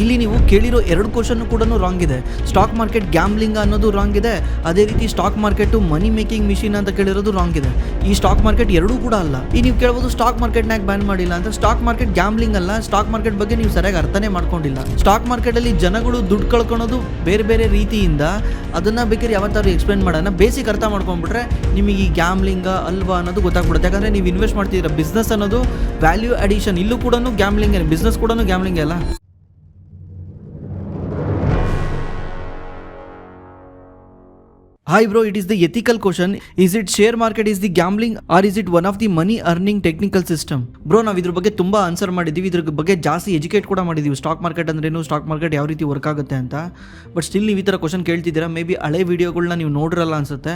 ಇಲ್ಲಿ ನೀವು ಕೇಳಿರೋ 2 ಕ್ವಶನ್ ಕೂಡ ರಾಂಗ್ ಇದೆ. ಸ್ಟಾಕ್ ಮಾರ್ಕೆಟ್ ಗ್ಯಾಮ್ಲಿಂಗ್ ಅನ್ನೋದು ರಾಂಗ್ ಇದೆ, ಅದೇ ರೀತಿ stock market money making machine ಅಂತ ಕೇಳಿರೋದು ರಾಂಗ್ ಇದೆ. ಈ ಸ್ಟಾಕ್ ಮಾರ್ಕೆಟ್ ಎರಡೂ ಕೂಡ ಅಲ್ಲ. ಈ ನೀವು ಕೇಳಬಹುದು ಸ್ಟಾಕ್ ಮಾರ್ಕೆಟ್ನಾಗ ಬ್ಯಾನ್ ಮಾಡಿಲ್ಲ ಅಂತ. ಸ್ಟಾಕ್ ಮಾರ್ಕೆಟ್ ಗ್ಯಾಮ್ಲಿಂಗ್ ಅಲ್ಲ. ಸ್ಟಾಕ್ ಮಾರ್ಕೆಟ್ ಬಗ್ಗೆ ನೀವು ಸರಿಯಾಗಿ ಅರ್ಥನೇ ಮಾಡ್ಕೊಂಡಿಲ್ಲ. ಸ್ಟಾಕ್ ಮಾರ್ಕೆಟ್ ಅಲ್ಲಿ ಜನಗಳು ದುಡ್ಡು ಕಳ್ಕೊಳ್ಳೋದು ಬೇರೆ ಬೇರೆ ರೀತಿಯಿಂದ, ಅದನ್ನ ಬೇಕಾದ್ರೆ ಯಾವತ್ತಾದ್ರು ಎಕ್ಸ್ಪ್ಲೇನ್ ಮಾಡೋಣ. ಬೇಸಿಕ್ ಅರ್ಥ ಮಾಡ್ಕೊಂಡ್ಬಿಟ್ರೆ ನಿಮಗೆ ಈ ಗ್ಯಾಮ್ಲಿಂಗ್ ಅಲ್ವಾ ಅನ್ನೋದು ಗೊತ್ತಾಗ್ಬಿಡುತ್ತೆ. ಯಾಕಂದ್ರೆ ನೀವು ಇನ್ವೆಸ್ಟ್ ಮಾಡ್ತಿದ್ದೀರಾ, ಬಿಸ್ನೆಸ್ ಅನ್ನೋದು ವ್ಯಾಲ್ಯೂ ಅಡಿಷನ್, ಇಲ್ಲೂ ಕೂಡ ಗ್ಯಾಮ್ಲಿಂಗ್, ಬಿಸ್ನೆಸ್ ಕೂಡ ಗ್ಯಾಮ್ಲಿಂಗ್ ಅಲ್ಲ. Hi bro, it is the ethical question. Is it share market is the gambling or is it one of the money earning technical system? Bro, ನಾವು ಇದ್ರ ಬಗ್ಗೆ ತುಂಬಾ answer ಮಾಡಿದ್ದೀವಿ, ಇದ್ರ ಬಗ್ಗೆ ಜಾಸ್ತಿ ಎಜುಕೇಟ್ ಕೂಡ ಮಾಡಿದ್ದೀವಿ. ಸ್ಟಾಕ್ ಮಾರ್ಕೆಟ್ ಅಂದ್ರೇನು, ಸ್ಟಾಕ್ ಮಾರ್ಕೆಟ್ ಯಾವ ರೀತಿ ವರ್ಕ್ ಆಗುತ್ತೆ ಅಂತ. ಬಟ್ ಸ್ಟಿಲ್ ನೀವು ಈ ಥರ ಕ್ವಶನ್ ಕೇಳ್ತಿದ್ದೀರಾ. ಮೇ ಬಿ ಹಳೆ ವೀಡಿಯೋಗಳನ್ನ ನೀವು ನೋಡಿರಲ್ಲ ಅನ್ಸುತ್ತೆ.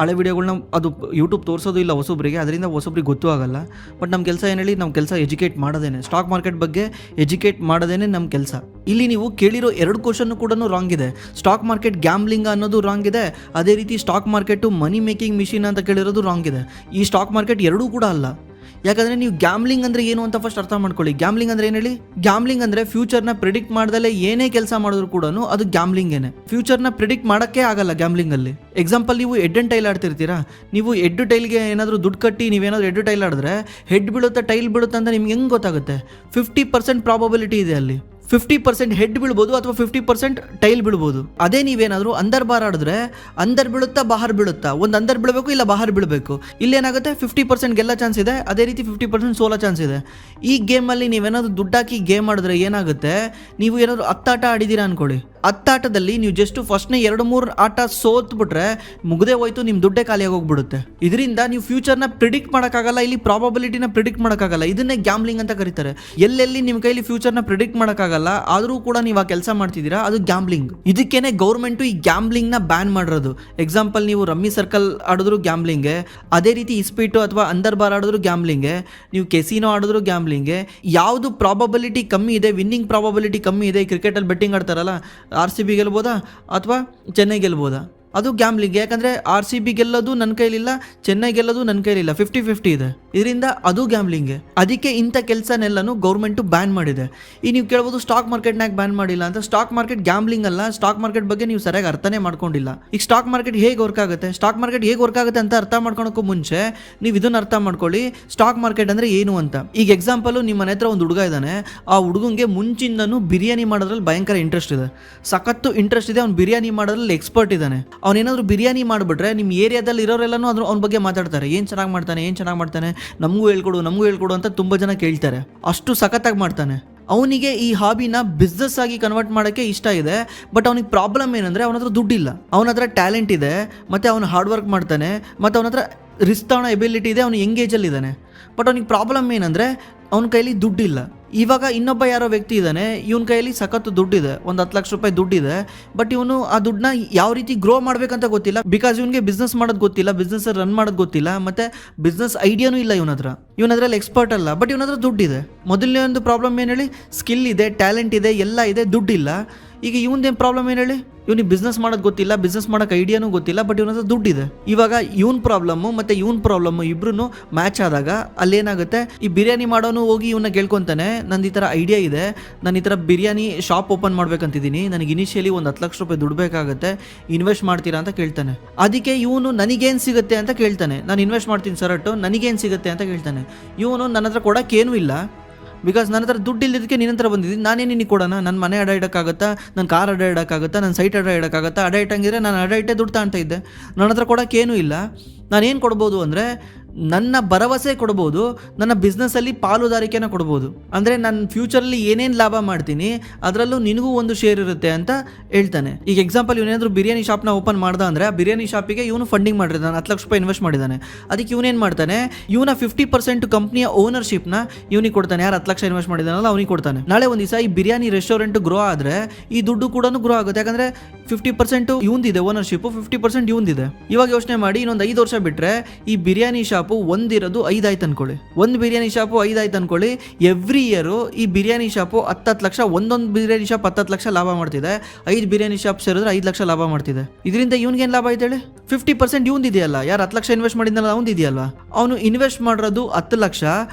ಹಳೆ ವೀಡಿಯೋಗಳನ್ನ ಅದು ಯೂಟ್ಯೂಬ್ ತೋರಿಸೋದು ಇಲ್ಲ ಹೊಸೊಬ್ರಿಗೆ, ಅದರಿಂದ ಹೊಸೊಬ್ರಿಗೆ ಗೊತ್ತೂ ಆಗಲ್ಲ. ಬಟ್ ನಮ್ಮ ಕೆಲಸ ಏನು ಹೇಳಿ, ನಮ್ಮ ಕೆಲಸ ಎಜುಕೇಟ್ ಮಾಡೋದೇನೆ, ಸ್ಟಾಕ್ ಮಾರ್ಕೆಟ್ ಬಗ್ಗೆ ಎಜುಕೇಟ್ ಮಾಡೋದೇನೆ ನಮ್ಮ ಕೆಲಸ. ಇಲ್ಲಿ ನೀವು ಕೇಳಿರೋ 2 ಕ್ವಶನ್ ಕೂಡ ರಾಂಗ್ ಇದೆ. ಸ್ಟಾಕ್ ಮಾರ್ಕೆಟ್ ಗ್ಯಾಮ್ಲಿಂಗ್ ಅನ್ನೋದು ರಾಂಗ್ ಇದೆ, ಅದೇ ರೀತಿ stock market money making machine ಅಂತ ಕೇಳಿರೋದು ರಾಂಗ್ ಇದೆ. ಈ ಸ್ಟಾಕ್ ಮಾರ್ಕೆಟ್ ಎರಡೂ ಕೂಡ ಅಲ್ಲ. ಯಾಕಂದರೆ ನೀವು ಗ್ಯಾಮ್ಲಿಂಗ್ ಅಂದರೆ ಏನು ಅಂತ ಫಸ್ಟ್ ಅರ್ಥ ಮಾಡ್ಕೊಳ್ಳಿ. ಗ್ಯಾಮ್ಲಿಂಗ್ ಅಂದರೆ ಏನು ಹೇಳಿ? ಗ್ಯಾಮ್ಲಿಂಗ್ ಅಂದರೆ ಫ್ಯೂಚರ್ನ ಪ್ರಿಡಿಕ್ಟ್ ಮಾಡ್ದಲೇ ಏನೇ ಕೆಲಸ ಮಾಡಿದ್ರು ಕೂಡ ಅದು ಗ್ಯಾಮ್ಲಿಂಗೇನೆ. ಫ್ಯೂಚರ್ನ ಪ್ರಿಡಿಕ್ಟ್ ಮಾಡೋಕ್ಕೆ ಆಗಲ್ಲ ಗ್ಯಾಮ್ಲಿಂಗಲ್ಲಿ. ಎಕ್ಸಾಂಪಲ್, ನೀವು ಹೆಡ್ ಆ್ಯಂಡ್ ಟೈಲ್ ಆಡ್ತಿರ್ತೀರಾ. ನೀವು ಹೆಡ್ ಟೈಲ್ಗೆ ಏನಾದರೂ ದುಡ್ಡು ಕಟ್ಟಿ ನೀವೇನಾದರೂ ಹೆಡ್ ಟೈಲ್ ಆಡಿದ್ರೆ ಹೆಡ್ ಬೀಳುತ್ತೆ ಟೈಲ್ ಬೀಳುತ್ತೆ ಅಂತ ನಿಮ್ಗೆ ಹೆಂಗೆ ಗೊತ್ತಾಗುತ್ತೆ? 50% ಪ್ರಾಬಬಿಲಿಟಿ ಇದೆ ಅಲ್ಲಿ. 50% ಹೆಡ್ ಬೀಳ್ಬೋದು ಅಥವಾ 50% ಟೈಲ್ ಬೀಳ್ಬೋದು. ಅದೇ ನೀವೇನಾದರೂ ಅಂದರ್ ಬಾರ್ ಆಡಿದ್ರೆ ಅಂದರ್ ಬೀಳುತ್ತಾ ಬಾಹರ್ ಬೀಳುತ್ತಾ? ಒಂದು ಅಂದರ್ ಬೀಳಬೇಕು, ಇಲ್ಲ ಬಾಹರ್ ಬೀಳಬೇಕು. ಇಲ್ಲೇನಾಗುತ್ತೆ? 50% ಗೆಲ್ಲ ಚಾನ್ಸ್ ಇದೆ, ಅದೇ ರೀತಿ 50% ಸೋಲೋ ಚಾನ್ಸ್ ಇದೆ. ಈ ಗೇಮಲ್ಲಿ ನೀವೇನಾದರೂ ದುಡ್ಡಾಕಿ ಗೇಮ್ ಆಡಿದ್ರೆ ಏನಾಗುತ್ತೆ? ನೀವು ಏನಾದರೂ 10 ಆಟ ಆಡಿದ್ದೀರಾ ಅನ್ಕೊಳ್ಳಿ. 10 ಆಟದಲ್ಲಿ ನೀವು ಜಸ್ಟ್ ಫಸ್ಟ್ನೇ 2-3 ಆಟ ಸೋತ್ಬಿಟ್ರೆ ಮುಗದೆ ಹೋಯ್ತು, ನಿಮ್ಮ ದುಡ್ಡೇ ಖಾಲಿಯಾಗಿ ಹೋಗ್ಬಿಡುತ್ತೆ. ಇದರಿಂದ ನೀವು ಫ್ಯೂಚರ್ನ ಪ್ರಿಡಿಕ್ಟ್ ಮಾಡೋಕ್ಕಾಗಲ್ಲ, ಇಲ್ಲಿ ಪ್ರಾಬಬಿಲಿಟಿನ ಪ್ರಿಡಿಕ್ಟ್ ಮಾಡೋಕ್ಕಾಗಲ್ಲ. ಇದನ್ನೇ ಗ್ಯಾಮ್ಲಿಂಗ್ ಅಂತ ಕರೀತಾರೆ. ಎಲ್ಲೆಲ್ಲಿ ನಿಮ್ಮ ಕೈಲಿ ಫ್ಯೂಚರ್ನ ಪ್ರಿಡಿಕ್ಟ್ ಮಾಡೋಕ್ಕಾಗಲ್ಲ, ಆದರೂ ಕೂಡ ನೀವು ಆ ಕೆಲಸ ಮಾಡ್ತಿದ್ದೀರಾ, ಅದು ಗ್ಯಾಮ್ಲಿಂಗ್. ಇದಕ್ಕೇನೆ ಗೌರ್ಮೆಂಟು ಈ ಗ್ಯಾಮ್ಲಿಂಗ್ನ ಬ್ಯಾನ್ ಮಾಡಿರೋದು. ಎಕ್ಸಾಂಪಲ್, ನೀವು ರಮ್ಮಿ ಸರ್ಕಲ್ ಆಡಿದ್ರು ಗ್ಯಾಮ್ಲಿಂಗ್ಗೆ, ಅದೇ ರೀತಿ ಇಸ್ಪೀಟು ಅಥವಾ ಅಂದರ್ ಬಾರ್ ಆಡಿದ್ರು ಗ್ಯಾಮ್ಲಿಂಗ್ಗೆ, ನೀವು ಕೆಸಿನೋ ಆಡಿದ್ರು ಗ್ಯಾಮ್ಲಿಂಗ್ಗೆ. ಯಾವುದು ಪ್ರಾಬಬಿಲಿಟಿ ಕಮ್ಮಿ ಇದೆ, ವಿನ್ನಿಂಗ್ ಪ್ರಾಬಬಿಲಿಟಿ ಕಮ್ಮಿ ಇದೆ, ಕ್ರಿಕೆಟಲ್ಲಿ ಬೆಟ್ಟಿಂಗ್ ಆಡ್ತಾರಲ್ಲ, RCB ಗೆಲ್ಬೋದಾ ಅಥವಾ ಚೆನ್ನೈ ಗೆಲ್ಬೋದಾ? ಅದು ಗ್ಯಾಮ್ಲಿಂಗ್. ಯಾಕಂದರೆ RCB ಗೆಲ್ಲೋದು ನನ್ನ ಕೈಲಿಲ್ಲ, ಚೆನ್ನೈ ಗೆಲ್ಲೋದು ನನ್ನ ಕೈಲಿಲ್ಲ, 50-50 ಇದೆ. ಇದರಿಂದ ಅದು ಗ್ಯಾಮ್ಲಿಂಗ್ಗೆ. ಅದಕ್ಕೆ ಇಂಥ ಕೆಲಸನೆಲ್ಲನೂ ಗೌರ್ಮೆಂಟು ಬ್ಯಾನ್ ಮಾಡಿದೆ. ಈ ನೀವು ಕೇಳ್ಬೋದು ಸ್ಟಾಕ್ ಮಾರ್ಕೆಟ್ನಾಗ ಬ್ಯಾನ್ ಮಾಡಿಲ್ಲ ಅಂತ. ಸ್ಟಾಕ್ ಮಾರ್ಕೆಟ್ ಗ್ಯಾಮ್ಲಿಂಗ್ ಅಲ್ಲ. ಸ್ಟಾಕ್ ಮಾರ್ಕೆಟ್ ಬಗ್ಗೆ ನೀವು ಸರಿಯಾಗಿ ಅರ್ಥನೇ ಮಾಡ್ಕೊಂಡಿಲ್ಲ. ಈಗ ಸ್ಟಾಕ್ ಮಾರ್ಕೆಟ್ ಹೇಗೆ ವರ್ಕ್ ಆಗುತ್ತೆ, ಸ್ಟಾಕ್ ಮಾರ್ಕೆಟ್ ಹೇಗೆ ವರ್ಕ್ ಆಗುತ್ತೆ ಅಂತ ಅರ್ಥ ಮಾಡ್ಕೊಳಕ್ಕೂ ಮುಂಚೆ ನೀವು ಇದನ್ನು ಅರ್ಥ ಮಾಡ್ಕೊಳ್ಳಿ, ಸ್ಟಾಕ್ ಮಾರ್ಕೆಟ್ ಅಂದರೆ ಏನು ಅಂತ. ಈಗ ಎಕ್ಸಾಂಪಲು, ನಿಮ್ಮ ಮನೆ ಹತ್ರ ಒಂದು ಹುಡುಗ ಇದ್ದಾನೆ. ಆ ಹುಡುಗಂಗೆ ಮುಂಚಿಂದನೂ ಬಿರಿಯಾನಿ ಮಾಡೋದ್ರಲ್ಲಿ ಭಯಂಕರ ಇಂಟ್ರೆಸ್ಟ್ ಇದೆ, ಸಖತ್ತು ಇಂಟ್ರೆಸ್ಟ್ ಇದೆ. ಅವ್ನು ಬಿರಿಯಾನಿ ಮಾಡೋದ್ರಲ್ಲಿ ಎಕ್ಸ್ಪರ್ಟ್ ಇದ್ದಾನೆ. ಅವನೇನಾದರೂ ಬಿರಿಯಾನಿ ಮಾಡಿಬಿಟ್ರೆ ನಿಮ್ಮ ಏರಿಯಾದಲ್ಲಿ ಇರೋರೆಲ್ಲನೂ ಅವ್ನ ಬಗ್ಗೆ ಮಾತಾಡ್ತಾರೆ. ಏನು ಚೆನ್ನಾಗಿ ಮಾಡ್ತಾನೆ, ನಮಗೂ ಹೇಳ್ಕೊಡು ಅಂತ ತುಂಬ ಜನ ಕೇಳ್ತಾರೆ. ಅಷ್ಟು ಸಖತ್ತಾಗಿ ಮಾಡ್ತಾನೆ. ಅವನಿಗೆ ಈ ಹಾಬಿನ ಬಿಸ್ನೆಸ್ ಆಗಿ ಕನ್ವರ್ಟ್ ಮಾಡೋಕ್ಕೆ ಇಷ್ಟ ಇದೆ. ಬಟ್ ಅವನಿಗೆ ಪ್ರಾಬ್ಲಮ್ ಏನಂದರೆ ಅವನ ಹತ್ರ ದುಡ್ಡಿಲ್ಲ. ಅವನ ಹತ್ರ ಟ್ಯಾಲೆಂಟ್ ಇದೆ, ಮತ್ತು ಅವನು ಹಾರ್ಡ್ ವರ್ಕ್ ಮಾಡ್ತಾನೆ, ಮತ್ತು ಅವನ ಹತ್ರ ರಿಸ್ಕ್ ತಗೊಳ್ಳೋ ಎಬಿಲಿಟಿ ಇದೆ, ಅವನು ಎಂಗೇಜಲ್ಲಿದ್ದಾನೆ. ಬಟ್ ಅವನಿಗೆ ಪ್ರಾಬ್ಲಮ್ ಏನಂದರೆ ಅವನ ಕೈಲಿ ದುಡ್ಡಿಲ್ಲ. ಇವಾಗ ಇನ್ನೊಬ್ಬ ಯಾರೋ ವ್ಯಕ್ತಿ ಇದ್ದಾನೆ, ಇವನ ಕೈಯಲ್ಲಿ ಸಖತ್ತು ದುಡ್ಡಿದೆ, ಒಂದು 10 ಲಕ್ಷ ರೂಪಾಯಿ ದುಡ್ಡಿದೆ. ಬಟ್ ಇವನು ಆ ದುಡ್ಡನ್ನ ಯಾವ ರೀತಿ ಗ್ರೋ ಮಾಡಬೇಕಂತ ಗೊತ್ತಿಲ್ಲ. ಬಿಕಾಸ್ ಇವನಿಗೆ ಬಿಸ್ನೆಸ್ ಮಾಡೋದು ಗೊತ್ತಿಲ್ಲ, ಬಿಸ್ನೆಸ್ ರನ್ ಮಾಡೋದು ಗೊತ್ತಿಲ್ಲ, ಮತ್ತು ಬಿಸ್ನೆಸ್ ಐಡಿಯಾನೂ ಇಲ್ಲ ಇವನ ಹತ್ರ. ಇವನದ್ರಲ್ಲಿ ಎಕ್ಸ್ಪರ್ಟ್ ಅಲ್ಲ, ಬಟ್ ಇವನ ಹತ್ರ ದುಡ್ಡಿದೆ. ಮೊದಲನೇ ಒಂದು ಪ್ರಾಬ್ಲಮ್ ಏನು ಹೇಳಿ? ಸ್ಕಿಲ್ ಇದೆ, ಟ್ಯಾಲೆಂಟ್ ಇದೆ, ಎಲ್ಲ ಇದೆ, ದುಡ್ಡಿಲ್ಲ. ಈಗ ಇವನ್ದೇನು ಪ್ರಾಬ್ಲಮ್ ಏನು ಹೇಳಿ? ಇವನಿಗೆ ಬಿಸ್ನೆಸ್ ಮಾಡೋದು ಗೊತ್ತಿಲ್ಲ, ಬಿಸ್ನೆಸ್ ಮಾಡೋಕೆ ಐಡಿಯಾನೂ ಗೊತ್ತಿಲ್ಲ, ಬಟ್ ಇವನ ಹತ್ರ ದುಡ್ಡಿದೆ. ಇವಾಗ ಇವನ್ ಪ್ರಾಬ್ಲಮ್ಮು ಮತ್ತು ಇವನ್ ಪ್ರಾಬ್ಲಮ್ಮು ಇಬ್ರು ಮ್ಯಾಚ್ ಆದಾಗ ಅಲ್ಲೇನಾಗುತ್ತೆ? ಈ ಬಿರಿಯಾನಿ ಮಾಡೋನು ಹೋಗಿ ಇವನ್ನ ಕೇಳ್ಕೊತಾನೆ, ನಂದು ಈ ಥರ ಐಡಿಯಾ ಇದೆ, ನಾನು ಈ ಥರ ಬಿರಿಯಾನಿ ಶಾಪ್ ಓಪನ್ ಮಾಡ್ಬೇಕಂತಿದ್ದೀನಿ, ನನಗೆ ಇನಿಷಿಯಲಿ ಒಂದು 10 ಲಕ್ಷ ರೂಪಾಯಿ ದುಡ್ಡು ಬೇಕಾಗುತ್ತೆ, ಇನ್ವೆಸ್ಟ್ ಮಾಡ್ತೀರಾ ಅಂತ ಕೇಳ್ತಾನೆ. ಅದಕ್ಕೆ ಇವನು ನನಗೇನು ಸಿಗುತ್ತೆ ಅಂತ ಕೇಳ್ತಾನೆ. ನಾನು ಇನ್ವೆಸ್ಟ್ ಮಾಡ್ತೀನಿ ಸರಟ್ಟು, ನನಗೇನು ಸಿಗುತ್ತೆ ಅಂತ ಕೇಳ್ತಾನೆ. ಇವನು ನನ್ನ ಹತ್ರ ಕೊಡೋಕ್ಕೇನೂ ಇಲ್ಲ, ಬಿಕಾಸ್ ನನ್ನ ಹತ್ರ ದುಡ್ಡು ಇಲ್ಲದಕ್ಕೆ ನಿನ್ನ ಹತ್ರ ಬಂದಿದ್ದೀನಿ, ನಾನೇನು ನಿನಗೆ ಕೊಡೋಣ? ನನ್ನ ಮನೆ ಅಡ ಇಡೋಕ್ಕಾಗತ್ತಾ, ನನ್ನ ಕಾರ್ ಅಡ ಇಡೋಕ್ಕಾಗತ್ತಾ, ನನ್ನ ಸೈಟ್ ಅಡ ಇಡೋಕ್ಕಾಗತ್ತಾ? ಅಡ ಇಟ್ಟಂಗಿದ್ರೆ ನಾನು ಅಡ ಇಟ್ಟೆ ದುಡ್ಡು ತಾಣ್ತಾ ಇದ್ದೆ. ನನ್ನ ಹತ್ರ ಕೊಡೋಕ್ಕೇನೂ ಇಲ್ಲ. ನಾನೇನು ಕೊಡ್ಬೋದು ಅಂದರೆ ನನ್ನ ಭರವಸೆ ಕೊಡ್ಬೋದು, ನನ್ನ ಬಿಸ್ನೆಸ್ಸಲ್ಲಿ ಪಾಲುದಾರಿಕೆನ ಕೊಡ್ಬೋದು. ಅಂದರೆ ನನ್ನ ಫ್ಯೂಚರಲ್ಲಿ ಏನೇನು ಲಾಭ ಮಾಡ್ತೀನಿ ಅದರಲ್ಲೂ ನಿನಗೂ ಒಂದು ಶೇರ್ ಇರುತ್ತೆ ಅಂತ ಹೇಳ್ತಾನೆ. ಈಗ ಎಕ್ಸಾಂಪಲ್, ಇವನೇನಾದರೂ ಬಿರಿಯಾನಿ ಶಾಪ್ನ ಓಪನ್ ಮಾಡ್ದ ಅಂದರೆ ಆ ಬಿರಿಯಾನಿ ಶಾಪಿಗೆ ಇವನು ಫಂಡಿಂಗ್ ಮಾಡಿರ್ತಾನೆ, 10 ಲಕ್ಷ ರೂಪಾಯಿ ಇನ್ವೆಸ್ಟ್ ಮಾಡಿದ್ದಾನೆ. ಅದಕ್ಕೆ ಇವನೇನು ಮಾಡ್ತಾನೆ? ಇವನ 50% ಕಂಪ್ನಿಯ ಓನರ್ಶಿಪ್ನ ಇವನಿಗೆ ಕೊಡ್ತಾನೆ. ಯಾರು 10 ಲಕ್ಷ ಇನ್ವೆಸ್ಟ್ ಮಾಡಿದಾನಲ್ಲ ಅವನಿಗೆ ಕೊಡ್ತಾನೆ. ನಾಳೆ ಒಂದು ದಿವಸ ಈ ಬಿರಿಯಾನಿ ರೆಸ್ಟೋರೆಂಟ್ ಗ್ರೋ ಆದರೆ ಈ ದುಡ್ಡು ಕೂಡ ಗ್ರೋ ಆಗುತ್ತೆ. ಯಾಕಂದರೆ 50% ಇವಂದಿದೆ ಓನರ್ಶಿಪ್ಪು, 50% ಇವಂದಿದೆ. ಇವಾಗ ಯೋಚನೆ ಮಾಡಿ, ಇನ್ನೊಂದು 5 ವರ್ಷ ಬಿಟ್ಟರೆ ಈ ಬಿರಿಯಾನಿ ಶಾಪ್ ಶಾಪು ಒಂದಿರೋದು 5 ಆಯ್ತು ಅನ್ಕೊಳ್ಳಿ, ಒಂದು ಬಿರಿಯಾನಿ ಶಾಪು 5 ಆಯ್ತು ಅನ್ಕೊಳ್ಳಿ. ಎವ್ರಿ ಇಯರ್ ಈ ಬಿರಿಯಾನಿ ಶಾಪು 10 ಲಕ್ಷ, ಒಂದೊಂದು ಬಿರಿಯಾನಿ ಶಾಪ್ 10 ಲಕ್ಷ ಲಾಭ ಮಾಡ್ತಿದೆ. 5 ಬಿರಿಯಾನಿ ಶಾಪ್ ಸೇರಿದ್ರೆ 5 ಲಕ್ಷ ಲಾಭ ಮಾಡ್ತಿದೆ. ಇದರಿಂದ ಇವ್ನಿಗೇನು ಲಾಭ ಐತೆ ಹೇಳಿ? 50% ಇವ್ನು ಇದೆಯಲ್ಲ, ಯಾರು 10 ಲಕ್ಷ ಇನ್ವೆಸ್ಟ್ ಮಾಡಿದ್ನಲ್ಲ ಅವ್ನು ಇದೆಯಲ್ವಾ, ಅವನು ಇನ್ವೆಸ್ಟ್ ಮಾಡಿರೋದು 10 ಲಕ್ಷ,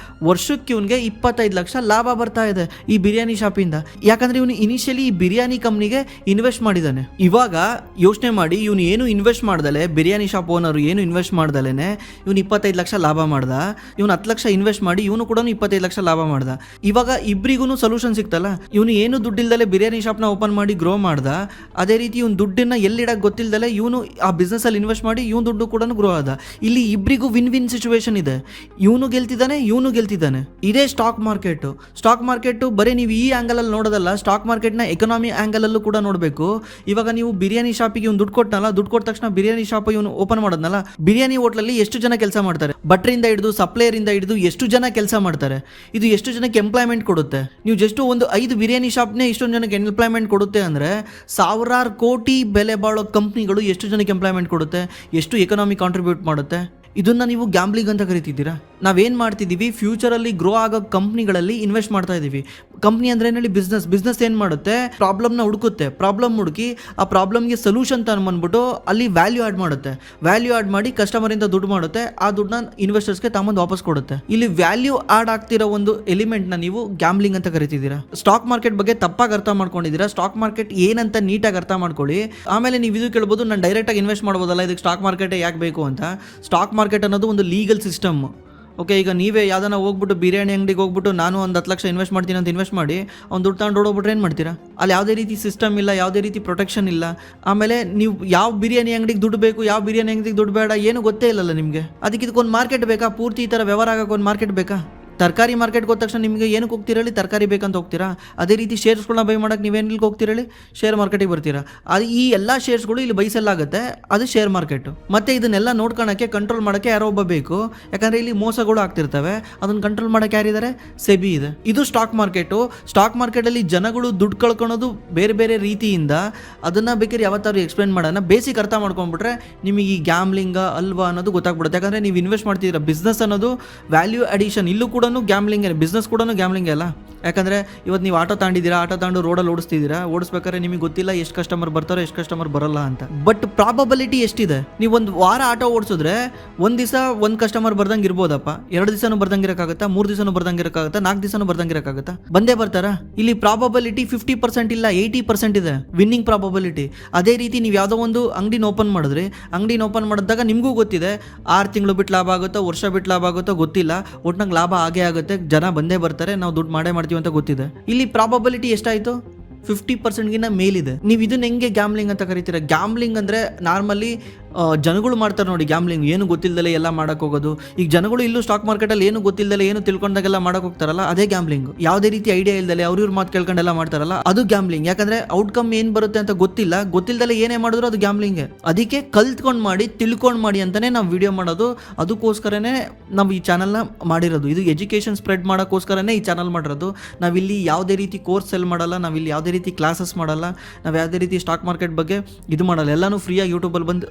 ವರ್ಷಕ್ಕೆ ಇವನಿಗೆ 25 ಲಕ್ಷ ಲಾಭ ಬರ್ತಾ ಇದೆ ಈ ಬಿರಿಯಾನಿ ಶಾಪಿಂದ. ಯಾಕಂದ್ರೆ ಇವನು ಇನಿಷಿಯಲಿ ಈ ಬಿರಿಯಾನಿ ಕಂಪ್ನಿಗೆ ಇನ್ವೆಸ್ಟ್ ಮಾಡಿದ್ದಾನೆ. ಇವಾಗ ಯೋಚನೆ ಮಾಡಿ, ಇವನು ಏನು ಇನ್ವೆಸ್ಟ್ ಮಾಡ್ದಲೆ, ಬಿರಿಯಾನಿ ಶಾಪ್ ಓನರ್ ಏನು ಇನ್ವೆಸ್ಟ್ ಮಾಡ್ದಲೇನೆ ಇವನು 25 ಲಕ್ಷ ಲಾಭ ಮಾಡ್ದ. ಇವನು 10 ಲಕ್ಷ ಇನ್ವೆಸ್ಟ್ ಮಾಡಿ ಇವನು ಕೂಡ 25 ಲಕ್ಷ ಲಾಭ ಮಾಡ್ದ. ಇವಾಗ ಇಬ್ಬರಿಗೂ ಸೊಲ್ಯೂಷನ್ ಸಿಕ್ತಲ್ಲ. ಇವನು ಏನು ದುಡ್ಡಿಲ್ದಲೆ ಬಿರಿಯಾನಿ ಶಾಪ್ನ ಓಪನ್ ಮಾಡಿ ಗ್ರೋ ಮಾಡ್ದ, ಅದೇ ರೀತಿ ಇವನು ದುಡ್ಡನ್ನ ಎಲ್ಲಿಡಕ್ಕೆ ಗೊತ್ತಿಲ್ದಲೆ ಇವನು ಆ ಬಿಸ್ನೆಸ್ ಅಲ್ಲಿ ಇನ್ವೆಸ್ಟ್ ಮಾಡಿ ಇವನು ದುಡ್ಡು ಕೂಡ ಗ್ರೋ ಆದ. ಇಲ್ಲಿ ಇಬ್ಬರಿಗೂ ವಿನ್ ವಿನ್ ಸಿಚುವೇಶನ್ ಇದೆ. ಇವನು ಗೆಲ್ತಿದ್ದಾನೆ, ಇವನು ಗೆಲ್ತಿದ್ದಾನೆ. ಇದೇ ಸ್ಟಾಕ್ ಮಾರ್ಕೆಟ್. ಸ್ಟಾಕ್ ಮಾರ್ಕೆಟ್ ಬರೀ ನೀವು ಈ ಆಂಗಲ್ ಅಲ್ಲಿ ನೋಡೋದಲ್ಲ, ಸ್ಟಾಕ್ ಮಾರ್ಕೆಟ್ನ ಎಕನಾಮಿ ಆಂಗಲ್ ಅಲ್ಲೂ ಕೂಡ ನೋಡಬೇಕು. ಇವಾಗ ನೀವು ಬಿರಿಯಾನಿ ಶಾಪಿಗೆ ಇವನು ದುಡ್ಡು ಕೊಟ್ಟನಲ್ಲ, ದುಡ್ಡು ಕೊಟ್ಟ ತಕ್ಷಣ ಬಿರಿಯಾನಿ ಶಾಪ್ ಇವನು ಓಪನ್ ಮಾಡೋದ್ನಲ್ಲ, ಬಿರಿಯಾನಿ ಹೋಟ್ಲಲ್ಲಿ ಎಷ್ಟು ಜನ ಕೆಲಸ ಮಾಡ್ತಾರೆ, ಭಟ್ರಿಂದ ಹಿಡಿದು ಸಪ್ಲೈಯರ್ ಇಂದ ಹಿಡಿದು ಎಷ್ಟು ಜನ ಕೆಲಸ ಮಾಡ್ತಾರೆ. ಇದು ಎಷ್ಟು ಜನಕ್ಕೆ ಎಂಪ್ಲಾಯ್ಮೆಂಟ್ ಕೊಡುತ್ತೆ. ನೀವು ಜಸ್ಟ್ ಒಂದು 5 ಬಿರಿಯಾನಿ ಶಾಪ್ನೇ ಇಷ್ಟೊಂದು ಜನಕ್ಕೆ ಎಂಪ್ಲಾಯ್ಮೆಂಟ್ ಕೊಡುತ್ತೆ ಅಂದರೆ ಸಾವಿರಾರು ಕೋಟಿ ಬೆಲೆ ಬಾಳೋ ಕಂಪ್ನಿಗಳು ಎಷ್ಟು ಜನಕ್ಕೆ ಎಂಪ್ಲಾಯ್ಮೆಂಟ್ ಕೊಡುತ್ತೆ, ಎಷ್ಟು ಎಕನಾಮಿ ಕಾಂಟ್ರಿಬ್ಯೂಟ್ ಮಾಡುತ್ತೆ. ಇದನ್ನ ನೀವು ಗ್ಯಾಂಬ್ಲಿಂಗ್ ಅಂತ ಕರಿತಿದ್ದೀರಾ. ನಾವೇನು ಮಾಡ್ತಿದ್ದೀವಿ, ಫ್ಯೂಚರಲ್ಲಿ ಗ್ರೋ ಆಗೋ ಕಂಪ್ನಿಗಳಲ್ಲಿ ಇನ್ವೆಸ್ಟ್ ಮಾಡ್ತಾ ಇದ್ದೀವಿ. ಕಂಪ್ನಿ ಅಂದ್ರೆ ಏನೇಳಿ ಬಿಸ್ನೆಸ್ ಏನು ಮಾಡುತ್ತೆ, ಪ್ರಾಬ್ಲಮ್ನ ಹುಡುಕುತ್ತೆ, ಪ್ರಾಬ್ಲಮ್ ಹುಡುಕಿ ಆ ಪ್ರಾಬ್ಲಮ್ಗೆ ಸೊಲ್ಯೂಷನ್ ತಂದ್ಬಂದ್ಬಿಟ್ಟು ಅಲ್ಲಿ ವ್ಯಾಲ್ಯೂ ಆ್ಯಡ್ ಮಾಡುತ್ತೆ. ವ್ಯಾಲ್ಯೂ ಆ್ಯಡ್ ಮಾಡಿ ಕಸ್ಟಮರಿಂದ ದುಡ್ಡು ಮಾಡುತ್ತೆ, ಆ ದುಡ್ಡನ್ನ ಇನ್ವೆಸ್ಟರ್ಸ್ಗೆ ತಗೊಂಡು ವಾಪಸ್ ಕೊಡುತ್ತೆ. ಇಲ್ಲಿ ವ್ಯಾಲ್ಯೂ ಆ್ಯಡ್ ಆಗ್ತಿರೋ ಒಂದು ಎಲಿಮೆಂಟ್ನ ನೀವು ಗ್ಯಾಂಬ್ಲಿಂಗ್ ಅಂತ ಕರಿತಿದ್ದೀರಾ. ಸ್ಟಾಕ್ ಮಾರ್ಕೆಟ್ ಬಗ್ಗೆ ತಪ್ಪಾಗಿ ಅರ್ಥ ಮಾಡ್ಕೊಂಡಿದ್ದೀರಾ. ಸ್ಟಾಕ್ ಮಾರ್ಕೆಟ್ ಏನಂತ ನೀಟಾಗಿ ಅರ್ಥ ಮಾಡ್ಕೊಳ್ಳಿ. ಆಮೇಲೆ ನೀವು ಇದು ಕೇಳ್ಬೋದು, ನಾನು ಡೈರೆಕ್ಟಾಗಿ ಇನ್ವೆಸ್ಟ್ ಮಾಡ್ಬೋದಲ್ಲ, ಇದಕ್ಕೆ ಸ್ಟಾಕ್ ಮಾರ್ಕೆಟ್ ಯಾಕೆ ಬೇಕು ಅಂತ. ಸ್ಟಾಕ್ ಮಾರ್ಕೆಟ್ ಅನ್ನೋದು ಒಂದು ಲೀಗಲ್ ಸಿಸ್ಟಮ್. ಓಕೆ, ಈಗ ನೀವೇ ಯಾವ್ದಾನ ಹೋಗ್ಬಿಟ್ಟು ಬಿರಿಯಾನಿ ಅಂಗಡಿಗೆ ಹೋಗ್ಬಿಟ್ಟು ನಾನು ಒಂದು 10 ಲಕ್ಷ ಇನ್ವೆಸ್ಟ್ ಮಾಡ್ತೀನಿ ಅಂತ ಇನ್ವೆಸ್ಟ್ ಮಾಡಿ ಅವ್ನು ದುಡ್ಡು ತಗೊಂಡು ಓಡೋಗ್ಬಿಟ್ರೆ ಏನು ಮಾಡ್ತೀರಾ? ಅಲ್ಲಿ ಯಾವುದೇ ರೀತಿ ಸಿಸ್ಟಮ್ ಇಲ್ಲ, ಯಾವುದೇ ರೀತಿ ಪ್ರೊಟೆಕ್ಷನ್ ಇಲ್ಲ. ಆಮೇಲೆ ನೀವು ಯಾವ ಬಿರಿಯಾನಿ ಅಂಗಡಿಗೆ ದುಡ್ಡು ಬೇಕು, ಯಾವ ಬಿರಿಯಾನಿ ಅಂಗಡಿಗೆ ದುಡ್ಡು ಬೇಡ ಏನು ಗೊತ್ತೇ ಇಲ್ಲಲ್ಲ ನಿಮಗೆ. ಅದಕ್ಕೆ ಇದಕ್ಕೊಂದು ಮಾರ್ಕೆಟ್ ಬೇಕಾ? ಪೂರ್ತಿ ಈ ಥರ ವ್ಯವಹಾರ ಆಗೋಕೆ ಒಂದು ಮಾರ್ಕೆಟ್ ಬೇಕಾ? ತರಕಾರಿ ಮಾರ್ಕೆಟ್ಗೆ ಹೋದ ತಕ್ಷಣ ನಿಮಗೆ ಏನಕ್ಕೆ ಹೋಗ್ತಿರಲಿ? ತರಕಾರಿ ಬೇಕಂತ ಹೋಗ್ತೀರಾ. ಅದೇ ರೀತಿ ಶೇರ್ಸ್ಗಳನ್ನ ಬೈ ಮಾಡೋಕ್ಕೆ ನೀವೇನಿಗೆ ಹೋಗ್ತಿರಲಿ? ಶೇರ್ ಮಾರ್ಕೆಟಿಗೆ ಬರ್ತೀರಾ. ಅದು ಈ ಎಲ್ಲ ಶೇರ್ಸ್ಗಳು ಇಲ್ಲಿ ಬೈಸೆಲ್ ಆಗುತ್ತೆ, ಅದು ಶೇರ್ ಮಾರ್ಕೆಟು. ಮತ್ತು ಇದನ್ನೆಲ್ಲ ನೋಡ್ಕೊಳಕ್ಕೆ, ಕಂಟ್ರೋಲ್ ಮಾಡೋಕ್ಕೆ ಯಾರೋ ಒಬ್ಬ ಬೇಕು. ಯಾಕಂದರೆ ಇಲ್ಲಿ ಮೋಸಗಳು ಆಗ್ತಿರ್ತವೆ, ಅದನ್ನು ಕಂಟ್ರೋಲ್ ಮಾಡೋಕ್ಕೆ ಯಾರಿದ್ದಾರೆ? ಸೆಬಿ ಇದೆ. ಇದು ಸ್ಟಾಕ್ ಮಾರ್ಕೆಟು. ಸ್ಟಾಕ್ ಮಾರ್ಕೆಟಲ್ಲಿ ಜನಗಳು ದುಡ್ಡು ಕಳ್ಕೊಳೋದು ಬೇರೆ ಬೇರೆ ರೀತಿಯಿಂದ. ಅದನ್ನು ಬೇಕಾದ್ರೆ ಯಾವತ್ತಾದ್ರು ಎಕ್ಸ್ಪ್ಲೇನ್ ಮಾಡೋಣ. ಬೇಸಿಕ್ ಅರ್ಥ ಮಾಡ್ಕೊಂಡ್ಬಿಟ್ರೆ ನಿಮಗೆ ಈ ಗ್ಯಾಮ್ಲಿಂಗ ಅಲ್ವಾ ಅನ್ನೋದು ಗೊತ್ತಾಗ್ಬಿಡುತ್ತೆ. ಯಾಕಂದರೆ ನೀವು ಇನ್ವೆಸ್ಟ್ ಮಾಡ್ತಿದ್ದೀರಾ. ಬಿಸ್ನೆಸ್ ಅನ್ನೋದು ವ್ಯಾಲ್ಯೂ ಅಡಿಷನ್. ಇಲ್ಲೂ ಕೂಡ ಗ್ಯಾಮ್ಲಿಂಗ್, ಬಿಸ್ನೆಸ್ ಕೂಡ ಗ್ಯಾಮ್ಲಿಂಗ್ ಅಲ್ಲ. ಯಾಕಂದರೆ ಇವತ್ತು ನೀವು ಆಟೋ ತಗೊಂಡಿದ್ದೀರಾ, ಆಟೋ ತಗೊಂಡು ರೋಡಲ್ಲಿ ಓಡಿಸ್ತಿದ್ದೀರಾ, ಓಡಿಸ್ಬೇಕಾದ್ರೆ ನಿಮಗೆ ಗೊತ್ತಿಲ್ಲ ಎಷ್ಟು ಕಸ್ಟಮರ್ ಬರ್ತಾರೋ ಎಷ್ಟು ಕಸ್ಟಮರ್ ಬರಲ್ಲ ಅಂತ. ಬಟ್ ಪ್ರಾಬಬಿಲಿಟಿ ಎಷ್ಟಿದೆ? ನೀವು ಒಂದು ವಾರ ಆಟೋ ಓಡಿಸಿದ್ರೆ ಒಂದು ದಿವಸ ಒಂದು ಕಸ್ಟಮರ್ ಬರ್ದಂಗೆ ಇರ್ಬೋದಪ್ಪ, 2 ದಿವಸನೂ ಬರ್ದಂಗೆ ಇರೋಕ್ಕಾಗತ್ತಾ, 3 ದಿವಸನೂ ಬರ್ದಂಗೆ ಇರೋಕ್ಕಾಗತ್ತಾ, 4 ದಿವಸನೂ ಬರ್ದಂಗೆ ಇರೋಕ್ಕಾಗತ್ತಾ? ಬಂದೇ ಬರ್ತಾರಾ? ಇಲ್ಲಿ ಪ್ರಾಬಬಿಲಿಟಿ 50% ಇಲ್ಲ, 80% ಇದೆ ವಿನ್ನಿಂಗ್ ಪ್ರಾಬಬಿಲಿಟಿ. ಅದೇ ರೀತಿ ನೀವು ಯಾವುದೋ ಒಂದು ಅಂಗಡಿನ ಓಪನ್ ಮಾಡಿದ್ರಿ, ಅಂಗಡಿನ ಓಪನ್ ಮಾಡಿದಾಗ ನಿಮಗೂ ಗೊತ್ತಿದೆ 6 ತಿಂಗಳು ಬಿಟ್ಟು ಲಾಭ ಆಗುತ್ತೋ, ವರ್ಷ ಬಿಟ್ಟು ಲಾಭ ಆಗುತ್ತೋ ಗೊತ್ತಿಲ್ಲ, ಒಟ್ನಾಗ ಲಾಭ ಆಗೇ ಆಗುತ್ತೆ, ಜನ ಬಂದೇ ಬರ್ತಾರೆ, ನಾವು ದುಡ್ಡು ಮಾಡೇ ಮಾಡ್ತೀವಿ ಅಂತ ಗೊತ್ತಿದೆ. ಇಲ್ಲಿ ಪ್ರಾಬಬಿಲಿಟಿ ಎಷ್ಟಾಯಿತು? 50%ಗಿನ್ನ ಮೇಲಿದೆ. ನೀವು ಇದನ್ನ ಹೆಂಗೆ ಗ್ಯಾಮ್ಲಿಂಗ್ ಅಂತ ಕರಿತೀರಾ? ಗ್ಯಾಮ್ಲಿಂಗ್ ಅಂದರೆ ನಾರ್ಮಲಿ ಜನಗಳು ಮಾಡ್ತಾರೆ ನೋಡಿ ಗ್ಯಾಮ್ಲಿಂಗ್, ಏನು ಗೊತ್ತಿಲ್ಲದಲ್ಲೇ ಎಲ್ಲ ಮಾಡಕ್ಕೆ ಹೋಗೋದು. ಈಗ ಜನಗಳು ಇಲ್ಲೂ ಸ್ಟಾಕ್ ಮಾರ್ಕೆಟಲ್ಲಿ ಏನು ಗೊತ್ತಿಲ್ಲದಲ್ಲೇ ಏನು ತಿಳ್ಕೊಂಡಾಗೆಲ್ಲ ಮಾಡಕ್ಕೆ ಹೋಗ್ತಾರಲ್ಲ, ಅದೇ ಗ್ಯಾಮ್ಲಿಂಗ್. ಯಾವುದೇ ರೀತಿ ಐಡಿಯಾ ಇಲ್ದಲೆ ಅವ್ರ ಮಾತು ಕೇಳ್ಕೊಂಡೆಲ್ಲ ಮಾಡ್ತಾರಲ್ಲ, ಅದು ಗ್ಯಾಮ್ಲಿಂಗ್. ಯಾಕಂದರೆ ಔಟ್ಕಮ್ ಏನು ಬರುತ್ತೆ ಅಂತ ಗೊತ್ತಿಲ್ಲದಲ್ಲೇ ಏನೇ ಮಾಡಿದ್ರು ಅದು ಗ್ಯಾಮ್ಲಿಂಗ್. ಅದಕ್ಕೆ ಕಲ್ತ್ಕೊಂಡು ಮಾಡಿ, ತಿಳ್ಕೊಂಡು ಮಾಡಿ ಅಂತಲೇ ನಾವು ವಿಡಿಯೋ ಮಾಡೋದು. ಅದಕ್ಕೋಸ್ಕರನೇ ನಾವು ಈ ಚಾನಲ್ನ ಮಾಡಿರೋದು. ಇದು ಎಜುಕೇಷನ್ ಸ್ಪ್ರೆಡ್ ಮಾಡೋಕ್ಕೋಸ್ಕರನೇ ಈ ಚಾನಲ್ ಮಾಡಿರೋದು. ನಾವಿಲ್ಲಿ ಯಾವುದೇ ರೀತಿ ಕೋರ್ಸ್ ಸೆಲ್ ಮಾಡಲ್ಲ, ನಾವಿಲ್ಲಿ ಯಾವುದೇ ರೀತಿ ಕ್ಲಾಸಸ್ ಮಾಡಲ್ಲ, ನಾವು ಯಾವುದೇ ರೀತಿ ಸ್ಟಾಕ್ ಮಾರ್ಕೆಟ್ ಬಗ್ಗೆ ಇದು ಮಾಡಲ್ಲ. ಎಲ್ಲನೂ ಫ್ರೀಯಾಗಿ ಯೂಟ್ಯೂಬಲ್ಲಿ ಬಂದು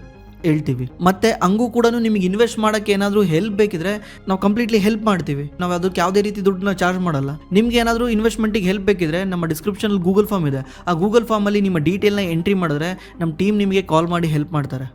ಹೇಳ್ತೀವಿ. ಮತ್ತು ಹಂಗೂ ಕೂಡ ನಿಮಗೆ ಇನ್ವೆಸ್ಟ್ ಮಾಡೋಕ್ಕೆ ಏನಾದರೂ ಹೆಲ್ಪ್ ಬೇಕಿದ್ರೆ ನಾವು ಕಂಪ್ಲೀಟ್ಲಿ ಹೆಲ್ಪ್ ಮಾಡ್ತೀವಿ. ನಾವು ಅದಕ್ಕೆ ಯಾವುದೇ ರೀತಿ ದುಡ್ಡನ್ನ ಚಾರ್ಜ್ ಮಾಡಲ್ಲ. ನಿಮ್ಗೆ ಏನಾದರೂ ಇನ್ವೆಸ್ಟ್ಮೆಂಟಿಗೆ ಹೆಲ್ಪ್ ಬೇಕಿದ್ರೆ ನಮ್ಮ ಡಿಸ್ಕ್ರಿಪ್ಷನಲ್ಲಿ ಗೂಗಲ್ ಫಾರ್ಮ್ ಇದೆ. ಆ ಗೂಗಲ್ ಫಾರ್ಮಲ್ಲಿ ನಿಮ್ಮ ಡೀಟೇಲ್ನ ಎಂಟ್ರಿ ಮಾಡಿದ್ರೆ ನಮ್ಮ ಟೀಮ್ ನಿಮಗೆ ಕಾಲ್ ಮಾಡಿ ಹೆಲ್ಪ್ ಮಾಡ್ತಾರೆ.